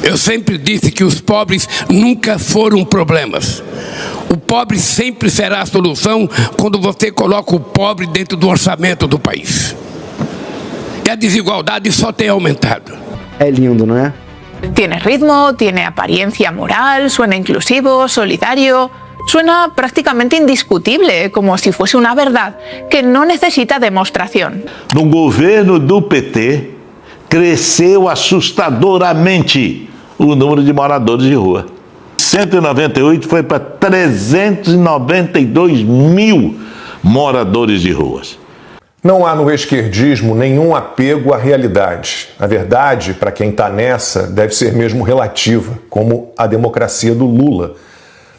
Eu sempre disse que os pobres nunca foram problemas. O pobre sempre será a solução quando você coloca o pobre dentro do orçamento do país. E a desigualdade só tem aumentado. É lindo, não é? Tiene ritmo, tiene apariencia moral, suena inclusivo, solidario. Suena prácticamente indiscutible, como si fuese una verdad que no necesita demostración. No governo do PT, cresceu assustadoramente o número de moradores de rua. 198 foi para 392 mil moradores de ruas. Não há no esquerdismo nenhum apego à realidade. A verdade, para quem está nessa, deve ser mesmo relativa, como a democracia do Lula.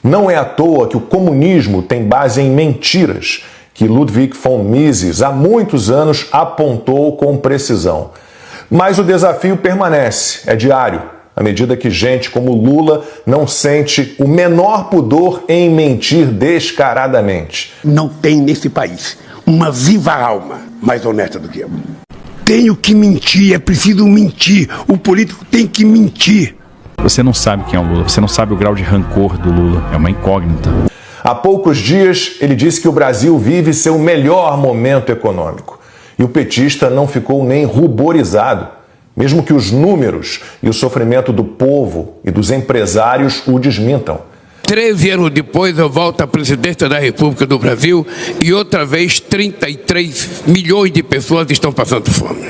Não é à toa que o comunismo tem base em mentiras, que Ludwig von Mises há muitos anos apontou com precisão. Mas o desafio permanece, é diário, à medida que gente como Lula não sente o menor pudor em mentir descaradamente. Não tem nesse país uma viva alma mais honesta do que eu. Tenho que mentir, é preciso mentir. O político tem que mentir. Você não sabe quem é o Lula, você não sabe o grau de rancor do Lula, é uma incógnita. Há poucos dias, ele disse que o Brasil vive seu melhor momento econômico. E o petista não ficou nem ruborizado, mesmo que os números e o sofrimento do povo e dos empresários o desmintam. 13 anos depois eu volto à presidência da República do Brasil e outra vez 33 milhões de pessoas estão passando fome.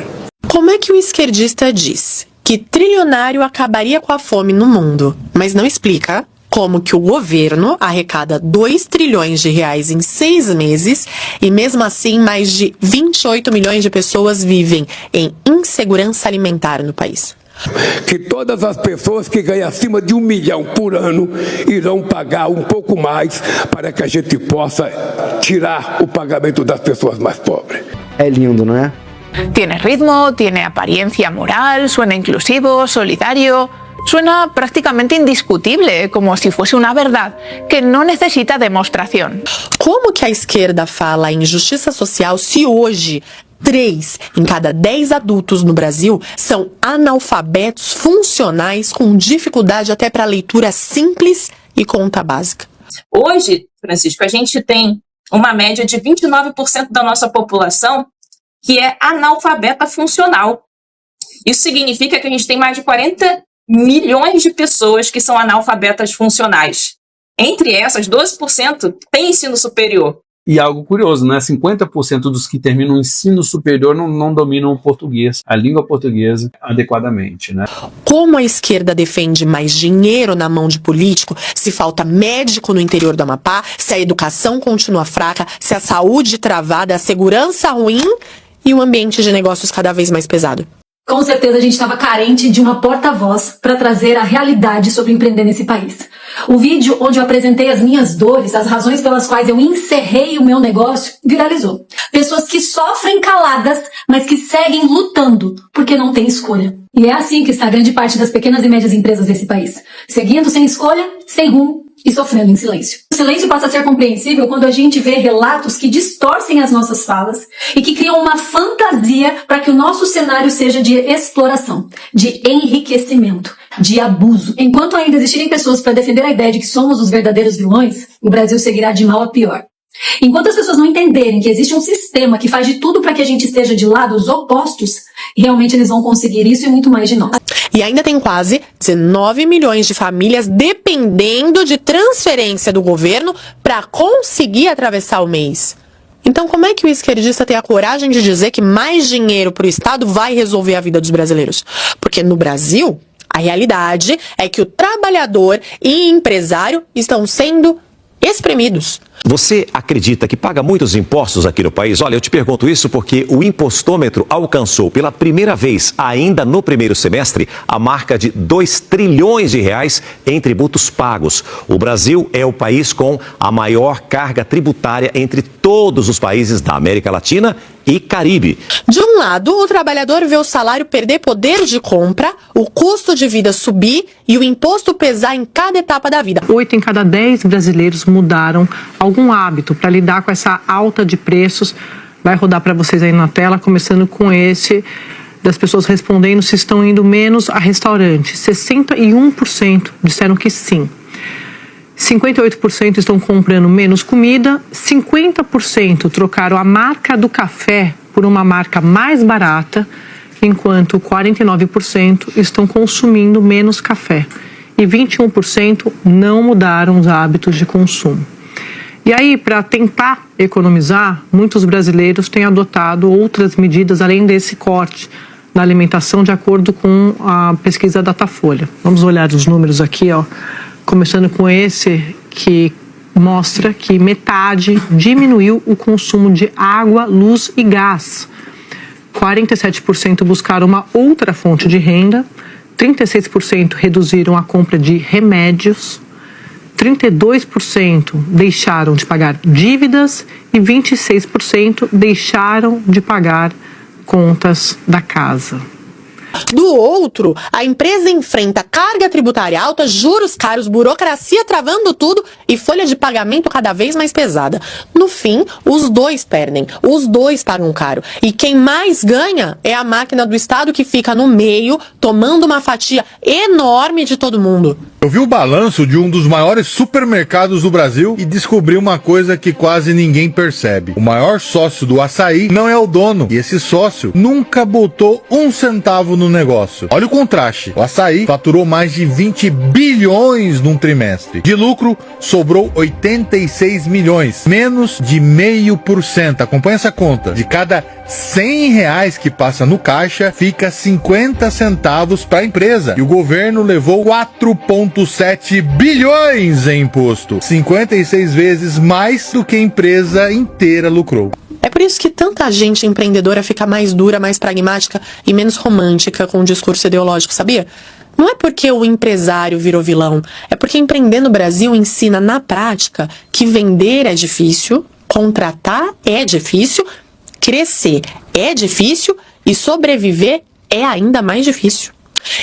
Como é que o esquerdista diz que trilionário acabaria com a fome no mundo, mas não explica como que o governo arrecada 2 trilhões de reais em 6 meses e mesmo assim mais de 28 milhões de pessoas vivem em insegurança alimentar no país? Que todas as pessoas que ganham acima de 1 milhão por ano irão pagar um pouco mais para que a gente possa tirar o pagamento das pessoas mais pobres. É lindo, não é? Tiene ritmo, tiene apariencia moral, suena inclusivo, solidario. Suena prácticamente indiscutible, como si fuese una verdad que no necesita demostración. Como que a esquerda fala em justiça social se hoje 3 em cada 10 adultos no Brasil são analfabetos funcionais com dificuldade até para leitura simples e conta básica? Hoje, Francisco, a gente tem uma média de 29% da nossa população que é analfabeta funcional. Isso significa que a gente tem mais de 40 milhões de pessoas que são analfabetas funcionais. Entre essas, 12% têm ensino superior. E algo curioso, né? 50% dos que terminam o ensino superior não dominam o português, a língua portuguesa, adequadamente, né? Como a esquerda defende mais dinheiro na mão de político, se falta médico no interior do Amapá, se a educação continua fraca, se a saúde travada, a segurança ruim e o ambiente de negócios cada vez mais pesado? Com certeza a gente estava carente de uma porta-voz para trazer a realidade sobre empreender nesse país. O vídeo onde eu apresentei as minhas dores, as razões pelas quais eu encerrei o meu negócio, viralizou. Pessoas que sofrem caladas, mas que seguem lutando, porque não têm escolha. E é assim que está grande parte das pequenas e médias empresas desse país. Seguindo sem escolha, sem rumo e sofrendo em silêncio. O silêncio passa a ser compreensível quando a gente vê relatos que distorcem as nossas falas e que criam uma fantasia para que o nosso cenário seja de exploração, de enriquecimento, de abuso. Enquanto ainda existirem pessoas para defender a ideia de que somos os verdadeiros vilões, o Brasil seguirá de mal a pior. Enquanto as pessoas não entenderem que existe um sistema que faz de tudo para que a gente esteja de lados opostos, realmente eles vão conseguir isso e muito mais de nós. E ainda tem quase 19 milhões de famílias dependendo de transferência do governo para conseguir atravessar o mês. Então como é que o esquerdista tem a coragem de dizer que mais dinheiro para o Estado vai resolver a vida dos brasileiros? Porque no Brasil, a realidade é que o trabalhador e empresário estão sendo espremidos. Você acredita que paga muitos impostos aqui no país? Olha, eu te pergunto isso porque o impostômetro alcançou pela primeira vez, ainda no primeiro semestre, a marca de 2 trilhões de reais em tributos pagos. O Brasil é o país com a maior carga tributária entre todos os países da América Latina e Caribe. De um lado, o trabalhador vê o salário perder poder de compra, o custo de vida subir e o imposto pesar em cada etapa da vida. 8 em cada 10 brasileiros mudaram algum hábito para lidar com essa alta de preços. Vai rodar para vocês aí na tela, começando com esse das pessoas respondendo se estão indo menos a restaurante. 61% disseram que sim. 58% estão comprando menos comida, 50% trocaram a marca do café por uma marca mais barata, enquanto 49% estão consumindo menos café e 21% não mudaram os hábitos de consumo. E aí, para tentar economizar, muitos brasileiros têm adotado outras medidas além desse corte na alimentação, de acordo com a pesquisa Datafolha. Vamos olhar os números aqui, ó. Começando com esse que mostra que metade diminuiu o consumo de água, luz e gás. 47% buscaram uma outra fonte de renda, 36% reduziram a compra de remédios, 32% deixaram de pagar dívidas e 26% deixaram de pagar contas da casa. Do outro, a empresa enfrenta carga tributária alta, juros caros, burocracia travando tudo e folha de pagamento cada vez mais pesada. No fim, os dois perdem, os dois pagam caro. E quem mais ganha é a máquina do Estado, que fica no meio, tomando uma fatia enorme de todo mundo. Eu vi o balanço de um dos maiores supermercados do Brasil e descobri uma coisa que quase ninguém percebe. O maior sócio do Açaí não é o dono, e esse sócio nunca botou um centavo no negócio. Olha o contraste. O Açaí faturou mais de 20 bilhões num trimestre. De lucro, sobrou 86 milhões, menos de 0,5%. Acompanha essa conta. De cada R$100 que passa no caixa, fica 50 centavos para a empresa. E o governo levou 4,7 bilhões em imposto. 56 vezes mais do que a empresa inteira lucrou. É por isso que tanta gente empreendedora fica mais dura, mais pragmática e menos romântica com o discurso ideológico, sabia? Não é porque o empresário virou vilão, é porque empreender no Brasil ensina na prática que vender é difícil, contratar é difícil, crescer é difícil e sobreviver é ainda mais difícil.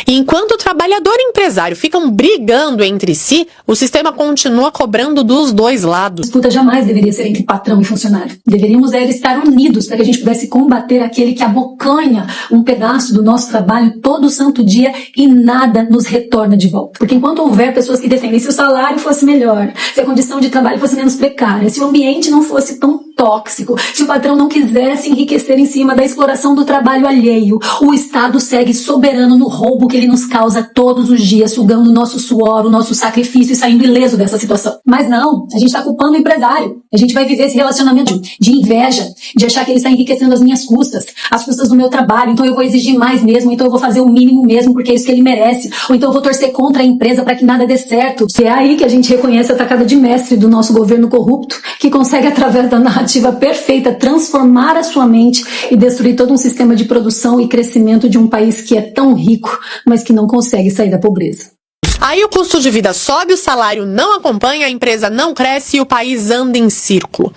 E enquanto o trabalhador e o empresário ficam brigando entre si, o sistema continua cobrando dos dois lados. A disputa jamais deveria ser entre patrão e funcionário. Deveríamos estar unidos para que a gente pudesse combater aquele que abocanha um pedaço do nosso trabalho todo santo dia e nada nos retorna de volta. Porque enquanto houver pessoas que defendem, se o salário fosse melhor, se a condição de trabalho fosse menos precária, se o ambiente não fosse tão tóxico, se o patrão não quisesse enriquecer em cima da exploração do trabalho alheio, o Estado segue soberano no roubo que ele nos causa todos os dias, sugando o nosso suor, o nosso sacrifício e saindo ileso dessa situação. Mas não, a gente está culpando o empresário. A gente vai viver esse relacionamento de inveja, de achar que ele está enriquecendo às minhas custas, às custas do meu trabalho, então eu vou exigir mais mesmo, então eu vou fazer o mínimo mesmo, porque é isso que ele merece, ou então eu vou torcer contra a empresa para que nada dê certo. É aí que a gente reconhece a tacada de mestre do nosso governo corrupto, que consegue, através da narrativa perfeita, transformar a sua mente e destruir todo um sistema de produção e crescimento de um país que é tão rico, mas que não consegue sair da pobreza. Aí o custo de vida sobe, o salário não acompanha, a empresa não cresce e o país anda em círculo.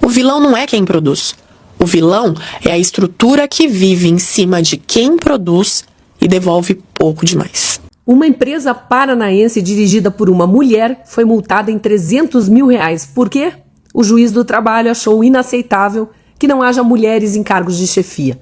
O vilão não é quem produz. O vilão é a estrutura que vive em cima de quem produz e devolve pouco demais. Uma empresa paranaense dirigida por uma mulher foi multada em R$300 mil. Por quê? O juiz do trabalho achou inaceitável que não haja mulheres em cargos de chefia.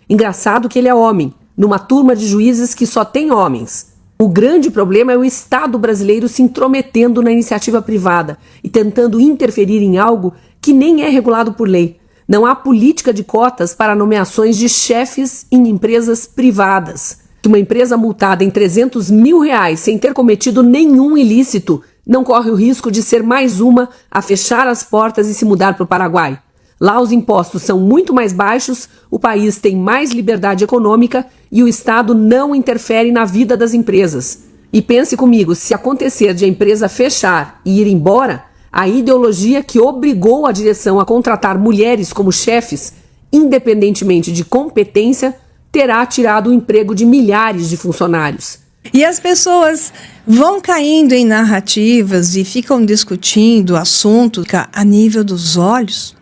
Engraçado que ele é homem, numa turma de juízes que só tem homens. O grande problema é o Estado brasileiro se intrometendo na iniciativa privada e tentando interferir em algo que nem é regulado por lei. Não há política de cotas para nomeações de chefes em empresas privadas. Uma empresa multada em R$300 mil sem ter cometido nenhum ilícito não corre o risco de ser mais uma a fechar as portas e se mudar para o Paraguai. Lá os impostos são muito mais baixos, o país tem mais liberdade econômica e o Estado não interfere na vida das empresas. E pense comigo, se acontecer de a empresa fechar e ir embora, a ideologia que obrigou a direção a contratar mulheres como chefes, independentemente de competência, terá tirado o emprego de milhares de funcionários. E as pessoas vão caindo em narrativas e ficam discutindo assuntos a nível dos olhos.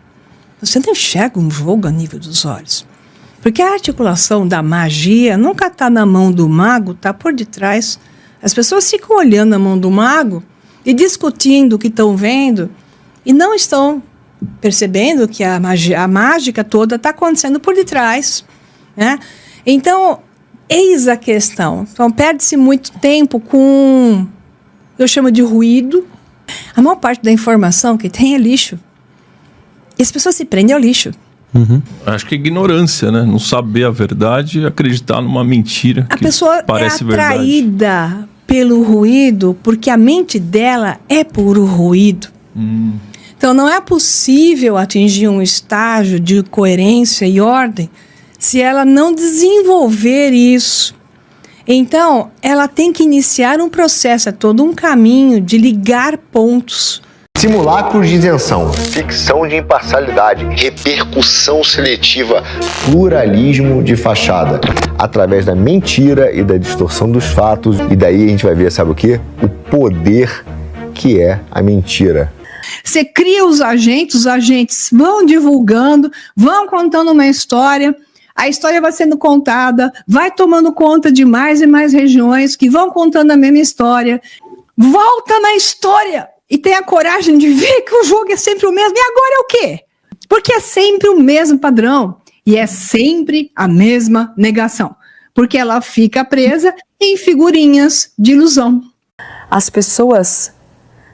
Você não enxerga um jogo a nível dos olhos. Porque a articulação da magia nunca está na mão do mago, está por detrás. As pessoas ficam olhando a mão do mago e discutindo o que estão vendo e não estão percebendo que a mágica toda está acontecendo por detrás, né? Então, eis a questão. Então, perde-se muito tempo com, eu chamo de ruído. A maior parte da informação que tem é lixo. E as pessoas se prendem ao lixo. Acho que é ignorância, né? Não saber a verdade e acreditar numa mentira A que pessoa parece é verdade. atraída pelo ruído porque a mente dela é puro ruído. Então, não é possível atingir um estágio de coerência e ordem se ela não desenvolver isso. Então, ela tem que iniciar um processo, é todo um caminho de ligar pontos. Simulacros de isenção, ficção de imparcialidade, repercussão seletiva, pluralismo de fachada, através da mentira e da distorção dos fatos. E daí a gente vai ver, sabe o quê? O poder que é a mentira. Você cria os agentes vão divulgando, vão contando uma história, a história vai sendo contada, vai tomando conta de mais e mais regiões que vão contando a mesma história, volta na história e tem a coragem de ver que o jogo é sempre o mesmo. E agora é o quê? Porque é sempre o mesmo padrão e é sempre a mesma negação, porque ela fica presa em figurinhas de ilusão. As pessoas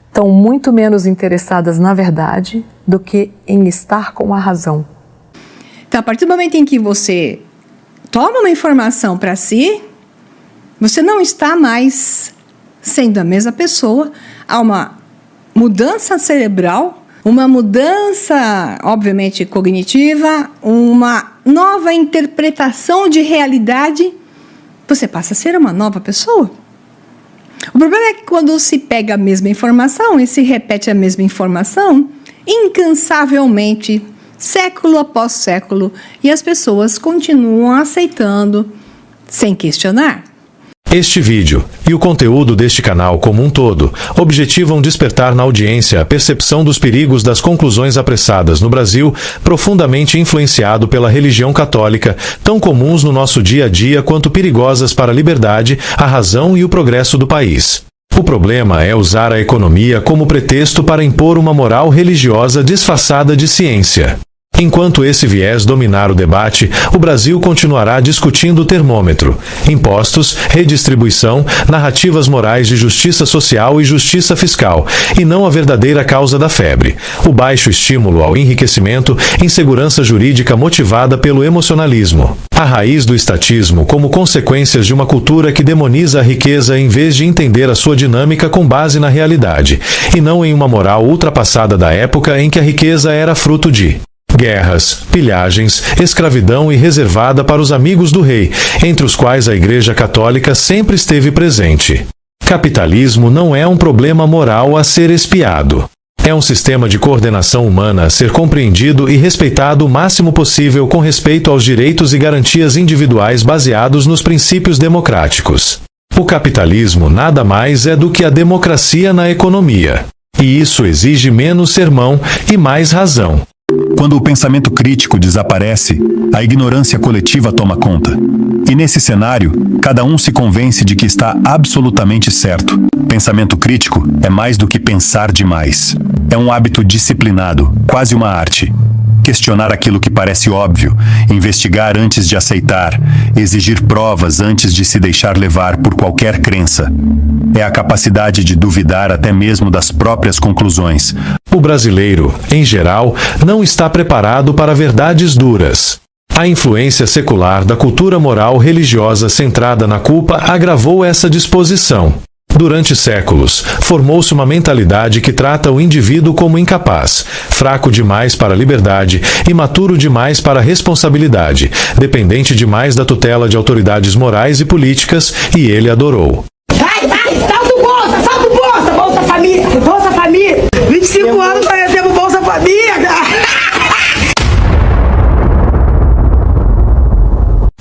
estão muito menos interessadas na verdade do que em estar com a razão. Então, a partir do momento em que você toma uma informação para si, você não está mais sendo a mesma pessoa. Há uma mudança cerebral, uma mudança, obviamente, cognitiva, uma nova interpretação de realidade. Você passa a ser uma nova pessoa. O problema é que quando se pega a mesma informação e se repete a mesma informação, incansavelmente, século após século, e as pessoas continuam aceitando sem questionar. Este vídeo e o conteúdo deste canal como um todo objetivam despertar na audiência a percepção dos perigos das conclusões apressadas no Brasil, profundamente influenciado pela religião católica, tão comuns no nosso dia a dia quanto perigosas para a liberdade, a razão e o progresso do país. O problema é usar a economia como pretexto para impor uma moral religiosa disfarçada de ciência. Enquanto esse viés dominar o debate, o Brasil continuará discutindo o termômetro, impostos, redistribuição, narrativas morais de justiça social e justiça fiscal, e não a verdadeira causa da febre, o baixo estímulo ao enriquecimento, insegurança jurídica motivada pelo emocionalismo. A raiz do estatismo como consequências de uma cultura que demoniza a riqueza em vez de entender a sua dinâmica com base na realidade, e não em uma moral ultrapassada da época em que a riqueza era fruto de guerras, pilhagens, escravidão e reservada para os amigos do rei, entre os quais a Igreja Católica sempre esteve presente. Capitalismo não é um problema moral a ser espiado. É um sistema de coordenação humana a ser compreendido e respeitado o máximo possível com respeito aos direitos e garantias individuais baseados nos princípios democráticos. O capitalismo nada mais é do que a democracia na economia. E isso exige menos sermão e mais razão. Quando o pensamento crítico desaparece, a ignorância coletiva toma conta. E nesse cenário, cada um se convence de que está absolutamente certo. Pensamento crítico é mais do que pensar demais. É um hábito disciplinado, quase uma arte. Questionar aquilo que parece óbvio, investigar antes de aceitar, exigir provas antes de se deixar levar por qualquer crença. É a capacidade de duvidar até mesmo das próprias conclusões. O brasileiro, em geral, não está preparado para verdades duras. A influência secular da cultura moral religiosa centrada na culpa agravou essa disposição. Durante séculos, formou-se uma mentalidade que trata o indivíduo como incapaz, fraco demais para a liberdade, imaturo demais para a responsabilidade, dependente demais da tutela de autoridades morais e políticas, e ele adorou. Vai, salta o Bolsa, Bolsa Família, 25 anos nós temos Bolsa Família,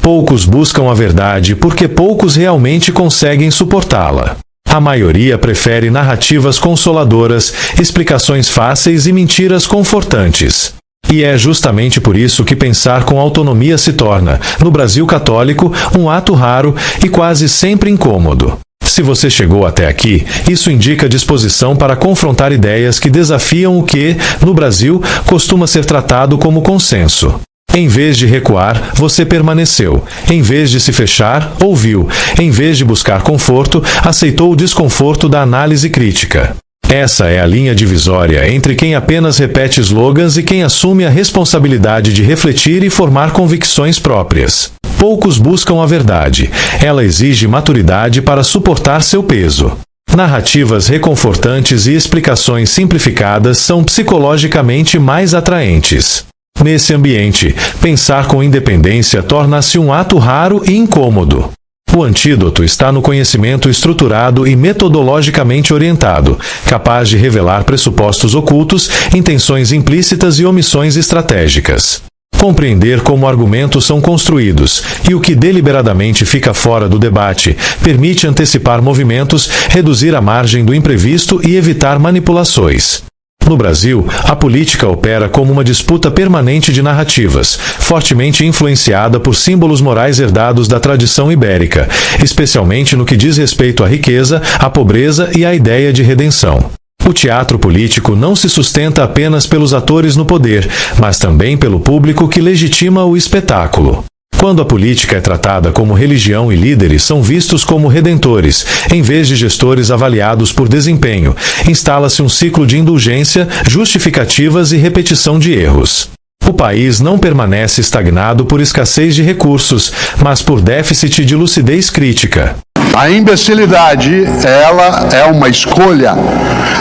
Poucos buscam a verdade porque poucos realmente conseguem suportá-la. A maioria prefere narrativas consoladoras, explicações fáceis e mentiras confortantes. E é justamente por isso que pensar com autonomia se torna, no Brasil católico, um ato raro e quase sempre incômodo. Se você chegou até aqui, isso indica disposição para confrontar ideias que desafiam o que, no Brasil, costuma ser tratado como consenso. Em vez de recuar, você permaneceu. Em vez de se fechar, ouviu. Em vez de buscar conforto, aceitou o desconforto da análise crítica. Essa é a linha divisória entre quem apenas repete slogans e quem assume a responsabilidade de refletir e formar convicções próprias. Poucos buscam a verdade. Ela exige maturidade para suportar seu peso. Narrativas reconfortantes e explicações simplificadas são psicologicamente mais atraentes. Nesse ambiente, pensar com independência torna-se um ato raro e incômodo. O antídoto está no conhecimento estruturado e metodologicamente orientado, capaz de revelar pressupostos ocultos, intenções implícitas e omissões estratégicas. Compreender como argumentos são construídos e o que deliberadamente fica fora do debate permite antecipar movimentos, reduzir a margem do imprevisto e evitar manipulações. No Brasil, a política opera como uma disputa permanente de narrativas, fortemente influenciada por símbolos morais herdados da tradição ibérica, especialmente no que diz respeito à riqueza, à pobreza e à ideia de redenção. O teatro político não se sustenta apenas pelos atores no poder, mas também pelo público que legitima o espetáculo. Quando a política é tratada como religião e líderes são vistos como redentores, em vez de gestores avaliados por desempenho, instala-se um ciclo de indulgência, justificativas e repetição de erros. O país não permanece estagnado por escassez de recursos, mas por déficit de lucidez crítica. A imbecilidade, ela é uma escolha.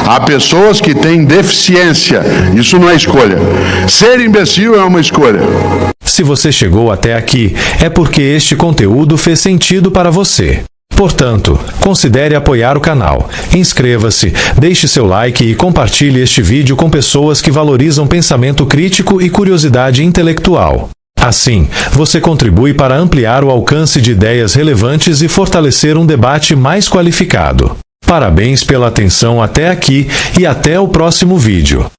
Há pessoas que têm deficiência. Isso não é escolha. Ser imbecil é uma escolha. Se você chegou até aqui, é porque este conteúdo fez sentido para você. Portanto, considere apoiar o canal. Inscreva-se, deixe seu like e compartilhe este vídeo com pessoas que valorizam pensamento crítico e curiosidade intelectual. Assim, você contribui para ampliar o alcance de ideias relevantes e fortalecer um debate mais qualificado. Parabéns pela atenção até aqui e até o próximo vídeo.